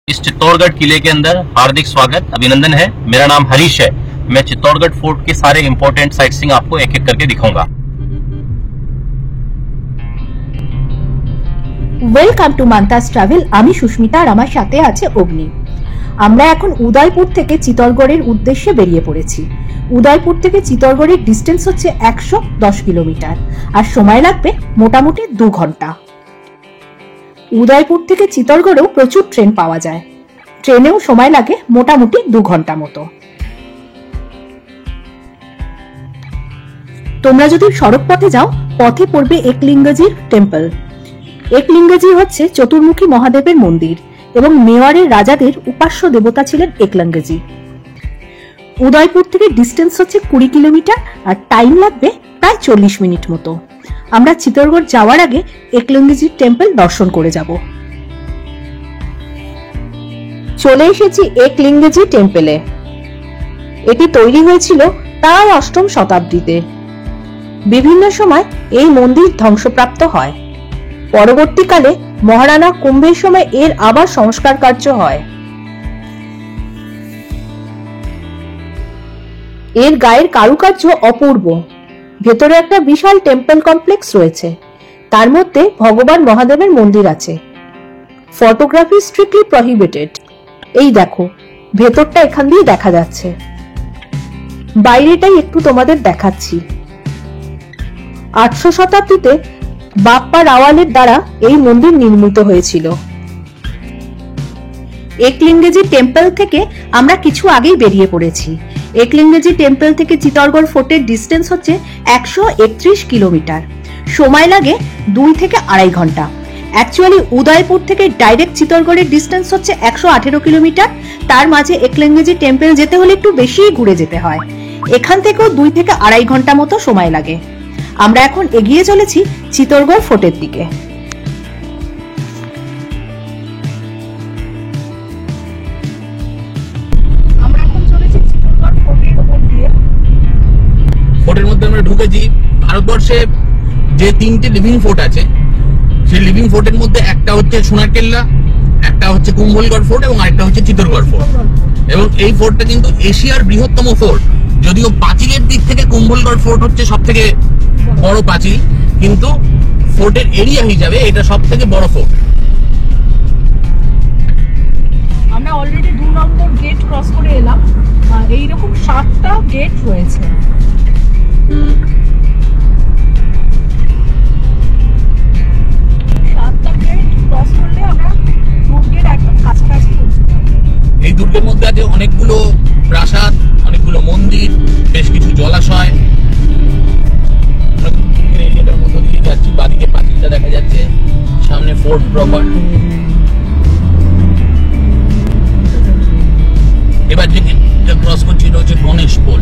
इस चित्तौड़गढ़ किले के अंदर हार्दिक स्वागत अभिनंदन है। मेरा नाम हरीश है। मैं चित्तौड़गढ़ फोर्ट के सारे इंपॉर्टेंट साइट सीइंग आपको एक एक करके दिखाऊंगा। Welcome to Mantas travel. আমি সুস্মিতা আর আমার সাথে আছে অগ্নি। আমরা এখন উদয়পুর থেকে চিত্তরগড়ের উদ্দেশ্যে বেরিয়ে পড়েছি। উদয়পুর থেকে চিত্তরগড়ের ডিস্টেন্স হচ্ছে 110 কিলোমিটার আর সময় লাগবে মোটামুটি 2 ঘন্টা। উদয়পুর থেকে চিত্তরগড়েও প্রচুর ট্রেন পাওয়া যায়, ট্রেনেও সময় লাগে মোটামুটি 2 ঘন্টা মতো। তোমরা যদি সড়ক পথে যাও, পথে পড়বে একলিঙ্গজির টেম্পল। একলিঙ্গজি হচ্ছে চতুর্মুখী মহাদেবের মন্দির এবং মেওয়ারের রাজাদের উপাস্য দেবতা ছিলেন একলিঙ্গজি। উদয়পুর থেকে ডিস্টেন্স হচ্ছে 20 কিলোমিটার আর টাইম লাগবে প্রায় 40 মিনিট মতো। আমরা চিত্তরগড় যাওয়ার আগে একলিঙ্গজি টেম্পল দর্শন করে যাব। চলে এসেছি একলিঙ্গজি টেম্পলে। এটি তৈরি হয়েছিল প্রায় 8ম শতাব্দীতে। বিভিন্ন সময় এই মন্দির ধ্বংসপ্রাপ্ত হয়। পরবর্তীকালে মহারানা কুম্ভের সময় এর আবার সংস্কার কার্য হয়। এর গায়ের কারুকার্য অপূর্ব। ভেতরে একটা বিশাল টেম্পল কমপ্লেক্স রয়েছে, তার মধ্যে ভগবান মহাদেবের মন্দির আছে। Photography strictly prohibited. এই দেখো, ভেতরটা এখান দিয়ে দেখা যাচ্ছে। বাইরেটাই একটু তোমাদের দেখাচ্ছি। 800 শতাব্দীতে বাপ্পা রাওয়ালের দ্বারা এই মন্দির নির্মিত হয়েছিল। একলিঙ্গজি টেম্পল থেকে আমরা কিছু আগেই বেরিয়ে পড়েছি। একলিঙ্গজি টেম্পল থেকে চিত্তরগড় ফোর্টের ডিস্টেন্স হচ্ছে 131 কিলোমিটার। সময় লাগে 2 থেকে 2.5 ঘন্টা। অ্যাকচুয়ালি উদয়পুর থেকে ডাইরেক্ট চিত্তরগড়ের ডিস্টেন্স হচ্ছে 118 কিলোমিটার। তার মাঝে একলিঙ্গজি টেম্পল যেতে হলে একটু বেশিই ঘুরে যেতে হয়। এখান থেকেও 2 থেকে 2.5 ঘন্টা মতো সময় লাগে। আমরা এখন এগিয়ে চলেছি চিত্তরগড় ফোর্টের দিকে। আমরা এখন চলেছি চিত্তরগড় ফোর্টের উপর দিয়ে। ফোর্টের মধ্যে আমরা ঢুকেছি। ভারতবর্ষে যে 3টে লিভিং ফোর্ট আছে, সেই লিভিং ফোর্টের মধ্যে একটা হচ্ছে সোনারকেল্লা, একটা হচ্ছে কুম্ভলগড় ফোর্ট এবং আরেকটা হচ্ছে চিত্তরগড় ফোর্ট। এবং এই ফোর্টটা কিন্তু এশিয়ার বৃহত্তম ফোর্ট। যদিও পাঁচিলের দিক থেকে কুম্ভলগড় ফোর্ট হচ্ছে সব থেকে বড় পাঁচিল, কিন্তু ফোর্টের এরিয়া হিসাবে এটা সব থেকে বড় ফোর্ট। আমরা অলরেডি 2 নম্বর গেট ক্রস করে এলাম। এইরকম 7টা গেট রয়েছে। এই দুর্গের মধ্যে আছে অনেকগুলো প্রাসাদ, অনেকগুলো মন্দির, বেশ কিছু জলাশয়। এরিয়াটার মধ্যে দিয়ে যাচ্ছি, বাদিকে পাঁচিলটা দেখা যাচ্ছে, সামনে ফোর্ট প্রপার। এবার যে গেটটা ক্রস করছি এটা হচ্ছে গণেশ পোল।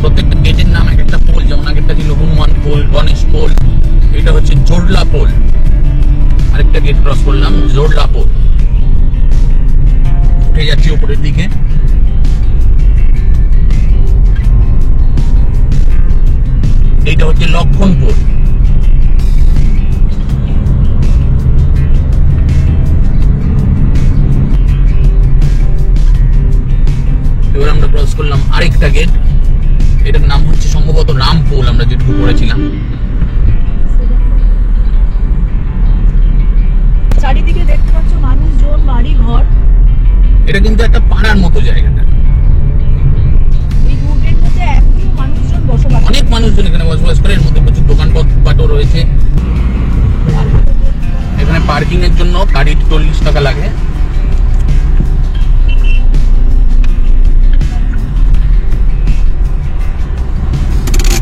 প্রত্যেকটা গেটের নাম এক একটা পোল, যেমন আগেরটা ছিল হনুমান পোল, গণেশ পোল, এটা হচ্ছে জোড়লা পোল। আরেকটা গেট ক্রস করলাম, জোড়লা পোল। উঠে যাচ্ছি উপরের দিকে। এইটা হচ্ছে লক্ষণপুর। এবার আমরা ক্রস করলাম আরেকটা গেট, এটার নাম হচ্ছে সম্ভবত রামপোল, আমরা যেটুকু পড়েছিলাম। চারিদিকে দেখতে পাচ্ছ মানুষজন, বাড়ি ঘর। এটা কিন্তু একটা পাড়ার মতো জায়গাটা। এই দুর্গের মধ্যে এখনো মানুষজন বসবাস, অনেক মানুষজন এখানে বসবাস করে। এর মধ্যে প্রচুর দোকানপাটও রয়েছে। এখানে পার্কিং এর জন্য গাড়ি 40 টাকা লাগে।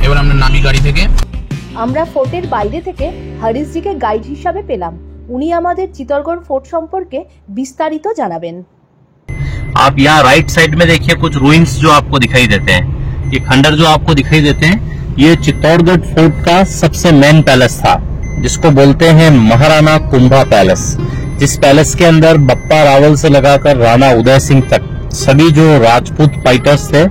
এবার আমরা নামি গাড়ি থেকে। আমরা ফোর্টের বাইরে থেকে হরিশজিকে গাইড হিসাবে পেলাম। উনি আমাদের চিত্তরগড় ফোর্ট সম্পর্কে বিস্তারিত জানাবেন। आप यहाँ राइट साइड में देखिए कुछ रूइंस जो आपको दिखाई देते हैं। ये खंडर जो आपको दिखाई देते हैं, ये चित्तौड़गढ़ फोर्ट का सबसे मेन पैलेस था, जिसको बोलते हैं महाराणा कुंभा पैलेस। जिस पैलेस के अंदर बप्पा रावल से लगाकर राणा उदय सिंह तक सभी जो राजपूत फाइटर्स थे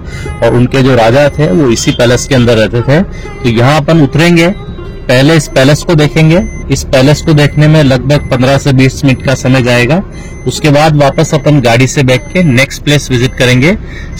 और उनके जो राजा थे वो इसी पैलेस के अंदर रहते थे। तो यहाँ अपन उतरेंगे, पहले इस पैलेस को देखेंगे। इस पैलेस को देखने में लगभग 15 से 20 मिनट का समय जाएगा। उसके बाद वापस अपन गाड़ी से बैठ के नेक्स्ट प्लेस विजिट करेंगे।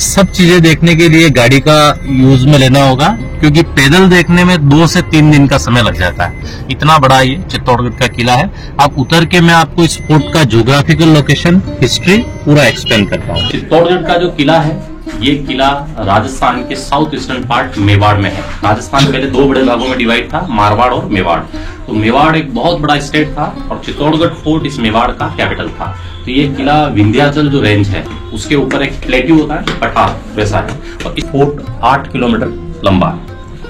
सब चीजें देखने के लिए गाड़ी का यूज में लेना होगा, क्योंकि पैदल देखने में 2 से 3 दिन का समय लग जाता है। इतना बड़ा ये चित्तौड़गढ़ का किला है। आप उतर के मैं आपको इस फोर्ट का ज्योग्राफिकल लोकेशन, हिस्ट्री पूरा एक्सप्लेन करता हूँ। चित्तौड़गढ़ का जो किला है, ये किला राजस्थान के साउथ ईस्टर्न पार्ट मेवाड़ में है। राजस्थान पहले 2 बड़े भागों में डिवाइड था, मारवाड़ और मेवाड़। तो मेवाड़ एक बहुत बड़ा स्टेट था और चित्तौड़गढ़ फोर्ट इस मेवाड़ का कैपिटल था। तो ये किला विंध्याचल जो रेंज है उसके ऊपर एक प्लेट्यू होता है, पठार वैसा है। और इस फोर्ट 8 किलोमीटर लंबा है,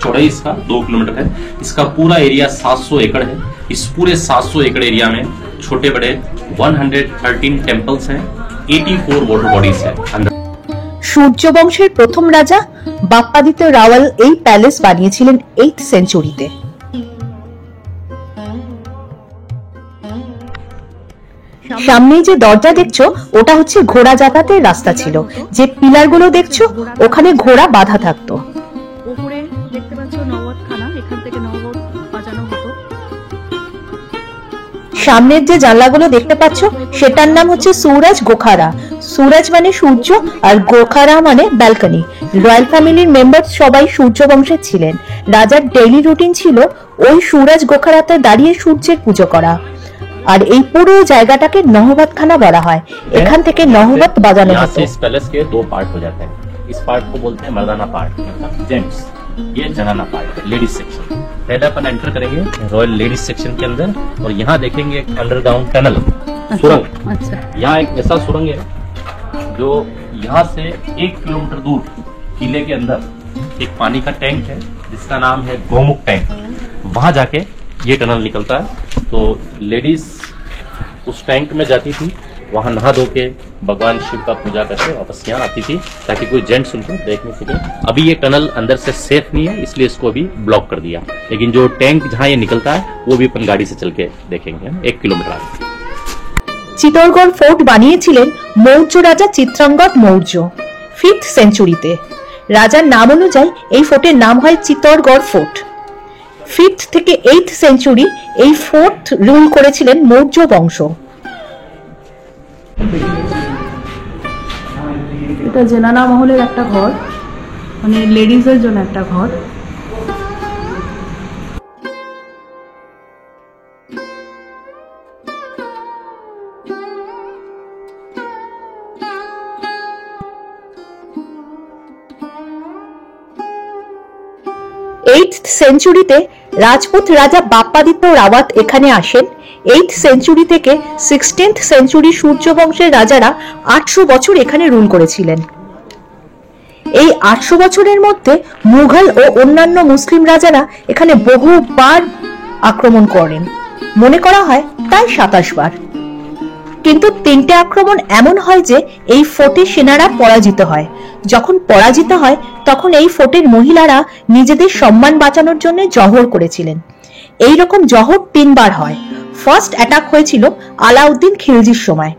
चौड़ाई इसका 2 किलोमीटर है। इसका पूरा एरिया 700 एकड़ है। इस पूरे 700 एकड़ एरिया में छोटे बड़े 113 टेम्पल्स हैं, 84 वाटर बॉडीज है। সূর্য বংশের প্রথম রাজা বাপ্পাদিত্য রাওয়াল এই প্যালেস বানিয়েছিলেন 8th সেঞ্চুরিতে। সামনে যে দরজা দেখছো ওটা হচ্ছে ঘোড়া যাতায়াতের রাস্তা ছিল। যে পিলারগুলো দেখছো ওখানে ঘোড়া বাঁধা থাকতো। উপরে দেখতে পাচ্ছ নওয়াবখানা, এখান থেকে নওয়াব বাজানো হতো। সামনের যে জানলাগুলো দেখতে পাচ্ছ সেটার নাম হচ্ছে সুরাজ গোখারা। সুরাজ মানে সূর্য আর গোখারা মানে ব্যালকনি। রয়্যাল ফ্যামিলির মেম্বার সবাই সূর্য বংশের ছিলেন। রাজার ডেইলি রুটিন ছিল ওই সুরাজ গোখারাতে দাঁড়িয়ে সূর্যের পুজো করা। আর এই পুরো জায়গাটাকে নহবতখানা বলা হয়। এখান থেকে নহবত বাজানো হতো। इस पैलेस के 2 पार्ट हो जाते हैं। इस पार्ट को बोलते हैं मर्दाना पार्ट, जेंट्स। ये जनाना पार्ट, लेडीज सेक्शन। पहले अपन एंटर करेंगे रॉयल लेडीज सेक्शन के अंदर और यहाँ देखेंगे एक अंडरग्राउंड टनल, सुरंग। अच्छा, यहाँ एक ऐसा सुरंग है जो यहाँ से 1 किलोमीटर दूर किले के अंदर एक पानी का टैंक है जिसका नाम है गोमुख टैंक। वहां जाके ये टनल निकलता है। तो लेडीज उस टैंक में जाती थी, वहां नहा धो के भगवान शिव का पूजा करके वापस यहाँ आती थी, ताकि कोई जेंट्स उनको देख नहीं सके। अभी ये टनल अंदर से सेफ नहीं है, इसलिए इसको अभी ब्लॉक कर दिया। लेकिन जो टैंक जहाँ ये निकलता है वो भी अपन गाड़ी से चल के देखेंगे 1 किलोमीटर आगे। চিতোরগড় ফোর্ট বানিয়েছিলেন মৌর্য রাজা চিত্রাঙ্গদ মৌর্য 5th সেঞ্চুরিতে। রাজার নাম অনুযায়ী এই ফোর্টের নাম হয় চিতোরগড় ফোর্ট। 5th থেকে 8th সেঞ্চুরি এই ফোর্ট রুল করেছিলেন মৌর্য বংশ। এটা জেনানা মহলের একটা ঘর, মানে লেডিজের জন্য একটা ঘর। এইথ সেঞ্চুরিতে রাজপুত রাজা বাপ্পাদিত্য রাওয়াত এখানে আসেন। 8th সেঞ্চুরি থেকে 16th সেঞ্চুরি সূর্য বংশের রাজারা 800 বছর এখানে রুল করেছিলেন। এই 800 বছরের মধ্যে মুঘল ও অন্যান্য মুসলিম রাজারা এখানে বহুবার আক্রমণ করেন। মনে করা হয় প্রায় 27 বার। কিন্তু 3টে আক্রমণ এমন হয় যে এই ফোর্টের সেনারা পরাজিত হয়। যখন পরাজিত হয় তখন এই ফোর্টের মহিলারা নিজেদের সম্মান বাঁচানোর জন্য জহর করেছিলেন। এই রকম জহর 3 বার হয়। ফার্স্ট অ্যাটাক হয়েছিল আলাউদ্দিন খিলজির সময়।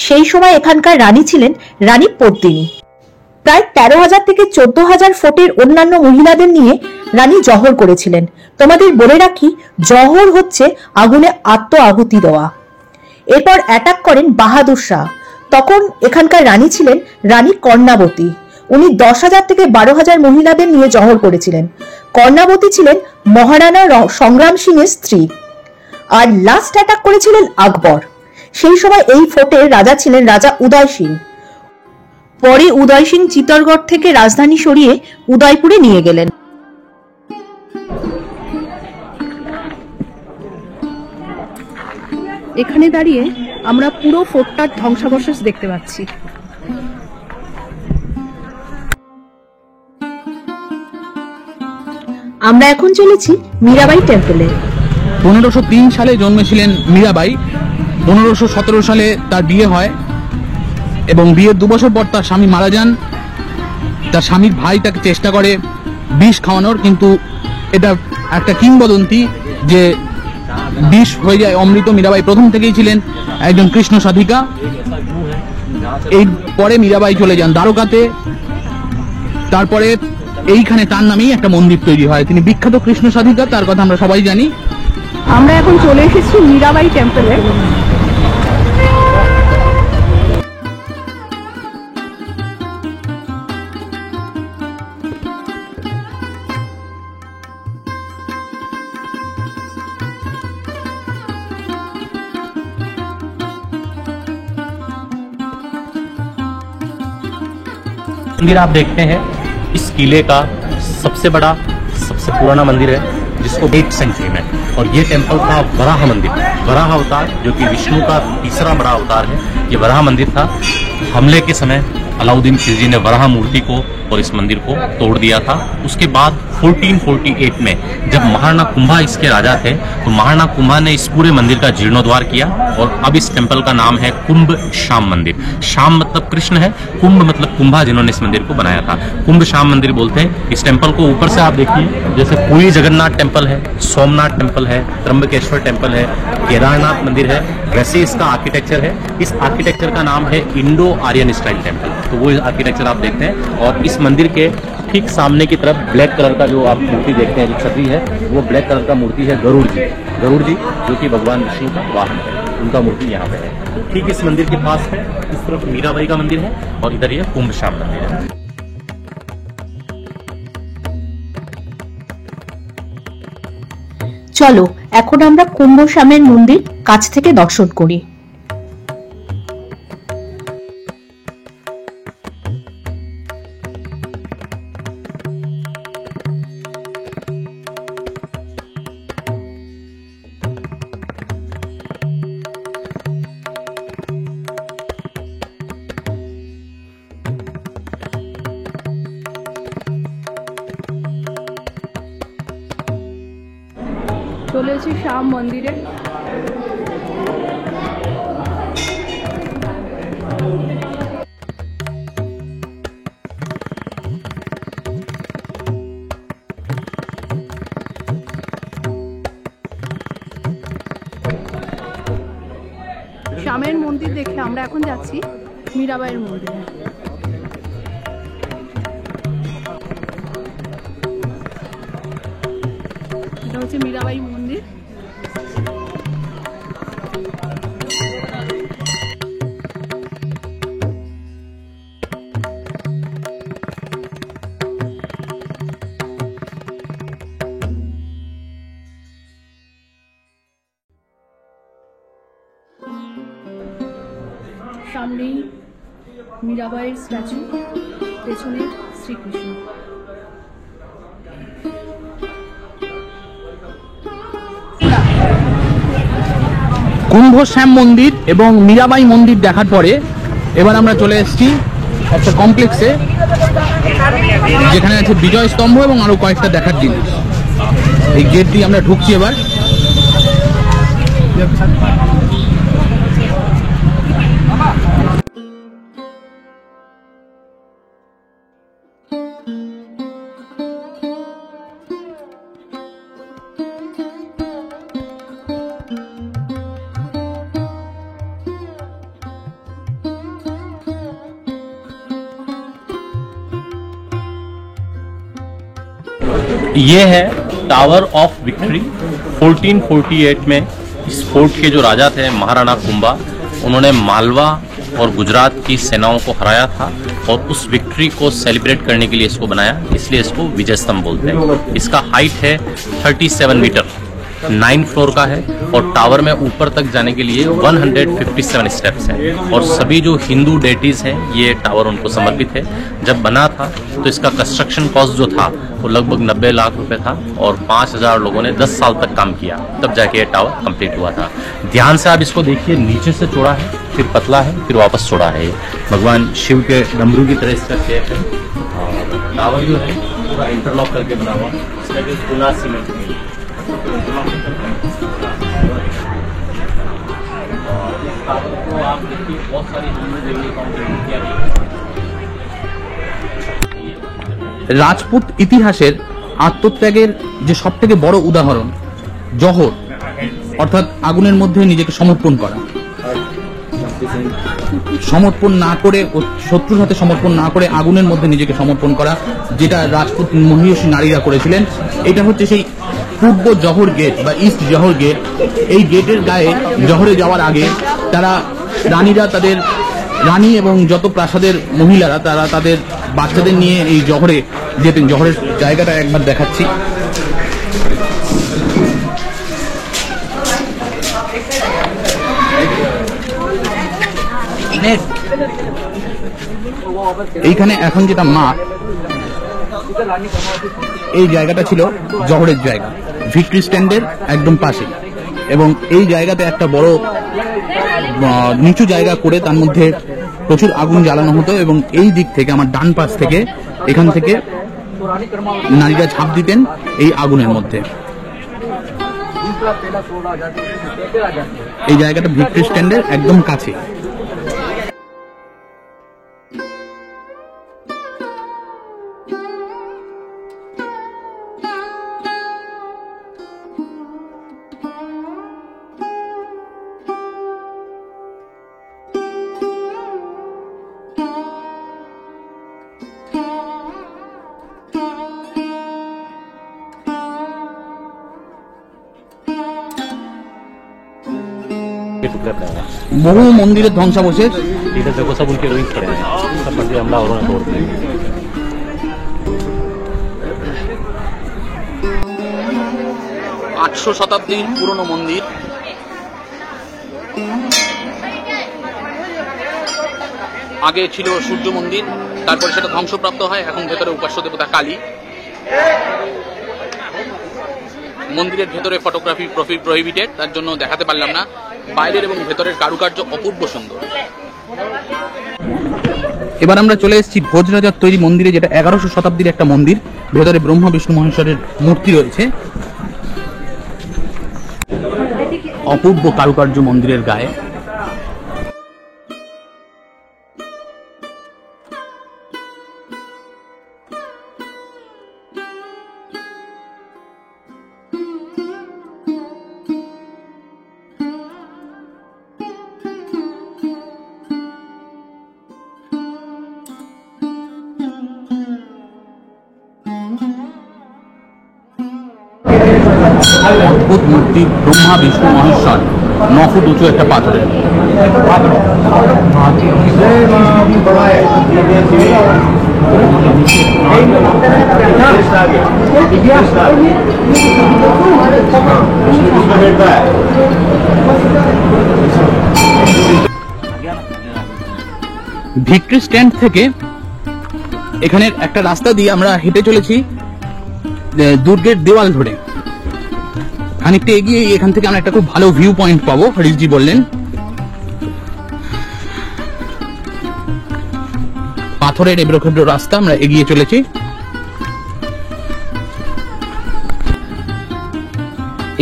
সেই সময় এখানকার রানী ছিলেন রানী পদ্মিনী। প্রায় 13,000 থেকে 14,000 ফোর্টের অন্যান্য মহিলাদের নিয়ে রানী জহর করেছিলেন। তোমাদের বলে রাখি, জহর হচ্ছে আগুনে আত্ম-আহুতি দেওয়া। এরপর অ্যাটাক করেন বাহাদুর শাহ। তখন এখানকার রানী ছিলেন রানী কর্ণাবতী। উনি 10,000 থেকে 12,000 মহিলাদের নিয়ে জহর করেছিলেন। কর্ণাবতী ছিলেন মহারানা সংগ্রাম সিং এর স্ত্রী। আর লাস্ট অ্যাটাক করেছিলেন আকবর। সেই সময় এই ফোর্টের রাজা ছিলেন রাজা উদয় সিং। পরে উদয় সিং চিতোরগড় থেকে রাজধানী সরিয়ে উদয়পুরে নিয়ে গেলেন। এখানে দাঁড়িয়ে আমরা পুরো ফোর্টটার ধ্বংসাবশেষ দেখতে পাচ্ছি। আমরা এখন চলেছি মীরাবাই টেম্পলে। 1503 সালে জন্মেছিলেন মীরাবাই। 1517 সালে তার বিয়ে হয় এবং বিয়ের 2 বছর পর তার স্বামী মারা যান। তার স্বামীর ভাই তাকে চেষ্টা করে বিষ খাওয়ানোর, কিন্তু এটা একটা কিংবদন্তি যে বিষ হয়ে যায় অমৃত। মীরাবাই প্রথম থেকেই ছিলেন একজন কৃষ্ণ সাধিকা। এই পরে মীরাবাই চলে যান দ্বারকাতে। তারপরে এইখানে তার নামেই একটা মন্দির তৈরি হয়। তিনি বিখ্যাত কৃষ্ণ সাধিকা, তার কথা আমরা সবাই জানি। আমরা এখন চলে এসেছি মীরাবাই টেম্পলে। मंदिर आप देखते हैं इस किले का सबसे बड़ा सबसे पुराना मंदिर है, जिसको 8th सेंचुरी में, और ये टेम्पल था वराह मंदिर, वराह अवतार जो कि विष्णु का तीसरा बड़ा अवतार है। ये वराह मंदिर था। हमले के समय अलाउद्दीन खिलजी ने वराह मूर्ति को और इस मंदिर को तोड़ दिया था। उसके बाद 1448 में जब महाराणा कुंभा इसके राजा थे, तो महाराणा कुंभा ने इस पूरे मंदिर का जीर्णोद्धार किया, और अब इस टेम्पल का नाम है कुंभ श्याम मंदिर। श्याम मतलब कृष्ण है, कुंभ मतलब कुंभा, जिन्होंने इस मंदिर को बनाया था। कुंभ श्याम मंदिर बोलते हैं। इस टेम्पल को ऊपर से आप देखिए, जैसे पुरी जगन्नाथ टेम्पल है, सोमनाथ टेम्पल है, त्र्यंबकेश्वर टेम्पल है, केदारनाथ मंदिर है, वैसे इसका आर्किटेक्चर है। इस आर्किटेक्चर का नाम है इंडो आर्यन स्टाइल टेम्पल। तो वो आर्किटेक्चर आप देखते हैं। और इस मंदिर के ठीक सामने की तरफ ब्लैक कलर का जो आप मूर्ति देखते हैं, जो छतरी है, वो ब्लैक कलर का मूर्ति है गरुड़ जी। गरुड़ जी जो कि भगवान विष्णु का वाहन है, उनका मूर्ति यहाँ पे है। ठीक इस मंदिर के पास है, इस तरफ मीराबाई का मंदिर है, और इधर ये कुंभ श्याम मंदिर है। চলো এখন আমরা কুম্ভ শ্যামের মন্দির কাছ থেকে দর্শন করি। চলে এসেছি শ্যাম মন্দিরে। শ্যামের মন্দির দেখে আমরা এখন যাচ্ছি মীরাবাইয়ের মন্দিরে। এটা হচ্ছে মীরাবাই মন্দির। সামনেই মীরাবাইয়ের স্ট্যাচু, পেছনে শ্রীকৃষ্ণ। কুম্ভ শ্যাম মন্দির এবং মীরাবাই মন্দির দেখার পরে এবার আমরা চলে এসেছি একটা কমপ্লেক্সে, যেখানে আছে বিজয় স্তম্ভ এবং আরো কয়েকটা দেখার জিনিস। এই গেট দিয়ে আমরা ঢুকছি এবার। ये है टावर ऑफ विक्ट्री। 1448 में इस फोर्ट के जो राजा थे महाराणा कुंभा, उन्होंने मालवा और गुजरात की सेनाओं को हराया था, और उस विक्ट्री को सेलिब्रेट करने के लिए इसको बनाया, इसलिए इसको विजय स्तंभ बोलते हैं। इसका हाइट है 37 मीटर, 9 फ्लोर का है, और टावर में ऊपर तक जाने के लिए 157 स्टेप्स हैं, और सभी जो हिंदू डेटीज हैं ये टावर उनको समर्पित है। जब बना था तो इसका कंस्ट्रक्शन कॉस्ट जो था वो लगभग 90 लाख रुपए था, और 5000 लोगों ने 10 साल तक काम किया, तब जाके ये टावर कंप्लीट हुआ था। ध्यान से आप इसको देखिए, नीचे से चौड़ा है, फिर पतला है, फिर वापस चौड़ा है। भगवान शिव के डमरू की तरह इसका शेप है, और टावर जो है पूरा इंटरलॉक करके बना हुआ, इसका जो चूना सीमेंट आप देखिए बहुत सारी রাজপুত ইতিহাসের আত্মত্যাগের যে সবথেকে বড় উদাহরণ জহর, অর্থাৎ আগুনের মধ্যে নিজেকে সমর্পণ করা। সমর্পণ না করে, শত্রুর হাতে সমর্পণ না করে আগুনের মধ্যে নিজেকে সমর্পণ করা, যেটা রাজপুত মহিষী নারীরা করেছিলেন। এটা হচ্ছে সেই পূর্ব জহর গেট বা ইস্ট জহর গেট। এই গেটের গায়ে জহরে যাওয়ার আগে তারা রানীরা তাদের রানী এবং যত প্রাসাদের মহিলারা তারা তাদের বাচ্চাদের নিয়ে এই জহরে যেতেন। জহরের জায়গাটা একবার দেখাচ্ছি। এইখানে এখন যেটা মা, এই জায়গাটা ছিল জহরের জায়গা, ভিক্টরি স্ট্যান্ডের একদম পাশে। এবং এই জায়গাতে একটা বড় নিচু জায়গা করে তার মধ্যে প্রচুর আগুন জ্বালানো হতো এবং এই দিক থেকে আমার ডান পাশ থেকে এখান থেকে নারীরা ঝাঁপ দিতেন এই আগুনের মধ্যে। এই জায়গাটা ভিক্টরি স্ট্যান্ডের একদম কাছে। বহু মন্দিরের ধ্বংসাবশেষ। इधर देखो सब उनके रुइंस पड़े हैं, सब मंदिर हमलावरों ने तोड़ दिए। 800 শতাব্দীর পুরনো মন্দির। আগে ছিল সূর্য মন্দির, তারপরে সেটা ধ্বংসপ্রাপ্ত হয়। এখন ভেতরে উপাস্য দেবতা কালী। মন্দিরের ভেতরে ফটোগ্রাফি প্রহিবিটেড, তার জন্য দেখাতে পারলাম না। বাইরের এবং ভেতরের কারুকার্য অপূর্ব সুন্দর। এবার আমরা চলে এসেছি ভোজরাজার তৈরি মন্দিরে, যেটা 1100 শতাব্দীর একটা মন্দির। ভেতরে ব্রহ্মা বিষ্ণু মহেশ্বরের মূর্তি রয়েছে। অপূর্ব কারুকার্য মন্দিরের গায়ে। অদ্ভুত মূর্তি, ব্রহ্মা বিষ্ণু মহেশ্বর, 9 ফুট উঁচু একটা পাথরের। ভিক্টরি স্ট্যান্ড থেকে এখানের একটা রাস্তা দিয়ে আমরা হেঁটে চলেছি দুর্গের দেওয়াল ধরে। খানিকটা এগিয়ে এখান থেকে আমরা একটা খুব ভালো ভিউ পয়েন্ট পাবো, হরিশজি বললেন। পাথরের এবড়ো খেবড়ো রাস্তা, আমরা এগিয়ে চলেছি।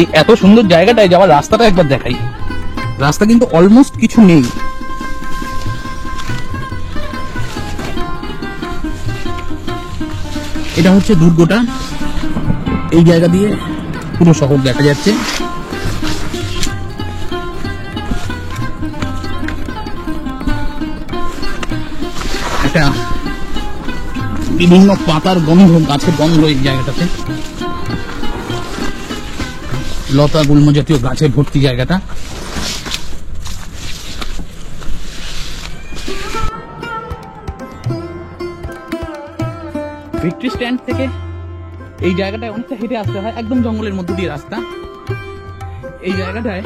এই এত সুন্দর জায়গাটায় যাওয়ার রাস্তাটা একবার দেখাই। রাস্তা কিন্তু অলমোস্ট কিছু নেই। এটা হচ্ছে দুর্গটা। এই জায়গা দিয়ে পুরো শহর দেখা যাচ্ছে। একটা বিভিন্ন পাতার গন্ধ, গাছের গন্ধ এই জায়গাটাতে। লতা গুল্ম জাতীয় গাছে ভর্তি জায়গাটা। ভিক্টরি স্ট্যান্ড থেকে এই জায়গাটায় অনেকটা হেঁটে আসতে হয়, একদম জঙ্গলের মধ্য দিয়ে রাস্তা। এই জায়গাটায়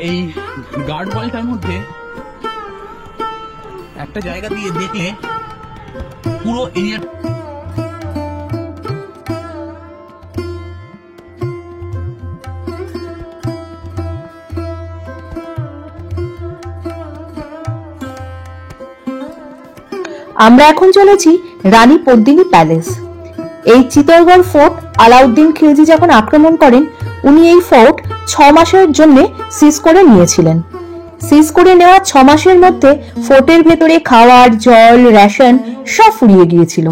এই গার্ড ওয়ালটার মধ্যে একটা জায়গা দিয়ে দেখলে পুরো এরিয়া আমরা এখন চলেছি রানী পদ্মিনী প্যালেস। এই চিতরগড় ফোর্ট আলাউদ্দিন খিলজি যখন আক্রমণ করেন, উনি এই ফোর্ট 6 মাসের জন্য সিজ করে নিয়েছিলেন। সিজ করে নেওয়া 6 মাসের মধ্যে ফোর্টের ভেতরে খাওয়ার, জল, রেশন সব ফুরিয়ে গিয়েছিল।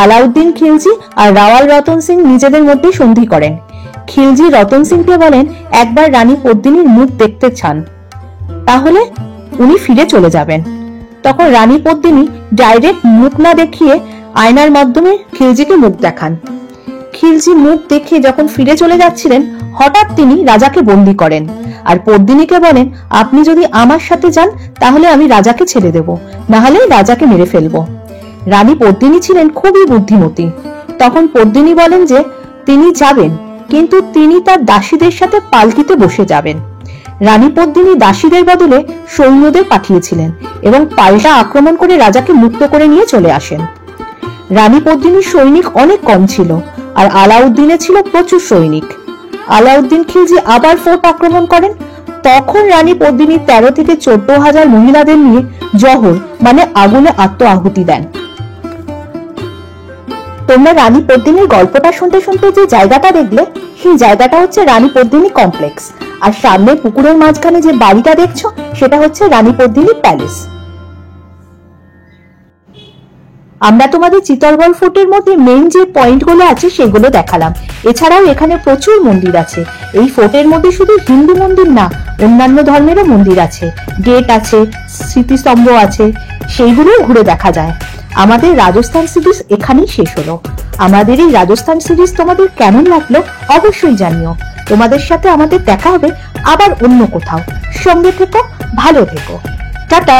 আলাউদ্দিন খিলজি আর রাওয়াল রতন সিং নিজেদের মধ্যে সন্ধি করেন। খিলজি রতন সিংকে বলেন একবার রানী পদ্মিনীর মুখ দেখতে চান, তাহলে উনি ফিরে চলে যাবেন। তখন রানী পদ্মিনী ডাইরেক্ট মুখ না দেখিয়ে আয়নার মাধ্যমে খিলজিকে মুখ দেখান। খিলজি মুখ দেখে যখন ফিরে চলে যাচ্ছিলেন, হঠাৎ তিনি রাজাকে বন্দী করেন আর পদ্মিনীকে বলেন, আপনি যদি আমার সাথে যান তাহলে আমি রাজাকে ছেড়ে দেব, না হলে রাজাকে মেরে ফেলবো। রানী পদ্মিনী ছিলেন খুবই বুদ্ধিমতী। তখন পদ্মিনী বলেন যে তিনি যাবেন, কিন্তু তিনি তার দাসীদের সাথে পালকিতে বসে যাবেন। রানী পদ্মিনী দাসীদের বদলে সৈন্যদের পাঠিয়েছিলেন এবং পাল্টা আক্রমণ করে রাজাকে মুক্ত করে নিয়ে চলে আসেন। রানী পদ্মিনীর সৈনিক অনেক কম ছিল আর আলাউদ্দিনের ছিল প্রচুর সৈনিক। আলাউদ্দিন খিলজি আবার ফোর্ট আক্রমণ করেন। তখন রানী পদ্মিনী 13 থেকে 14,000 মহিলাদের নিয়ে জহর মানে আগুনে আত্মআহুতি দেন। তোমরা রানী পদ্মিনীর গল্পটা শুনতে শুনতে যে জায়গাটা দেখলে, সেই জায়গাটা হচ্ছে রানী পদ্মিনী কমপ্লেক্স, আর সামনে পুকুরের মাঝখানে যে বাড়িটা দেখছো সেটা হচ্ছে রানী পদ্মিনী প্যালেস। আমরা তোমাদের চিতরগড় ফোর্টের মধ্যে মেইন যে পয়েন্টগুলো আছে সেগুলো দেখালাম। এছাড়াও এখানে প্রচুর মন্দির আছে। এই ফোর্টের মধ্যে শুধু হিন্দু মন্দির না, অন্যান্য ধর্মেরও মন্দির আছে, গেট আছে, স্মৃতিস্তম্ভ আছে, সেইগুলোও ঘুরে দেখা যায়। আমাদের রাজস্থান সিরিজ এখানেই শেষ হলো। আমাদের এই রাজস্থান সিরিজ তোমাদের কেমন লাগলো অবশ্যই জানিও। তোমাদের সাথে আমাদের দেখা হবে আবার অন্য কোথাও। সঙ্গে থেকো, ভালো থেকো, টাটা।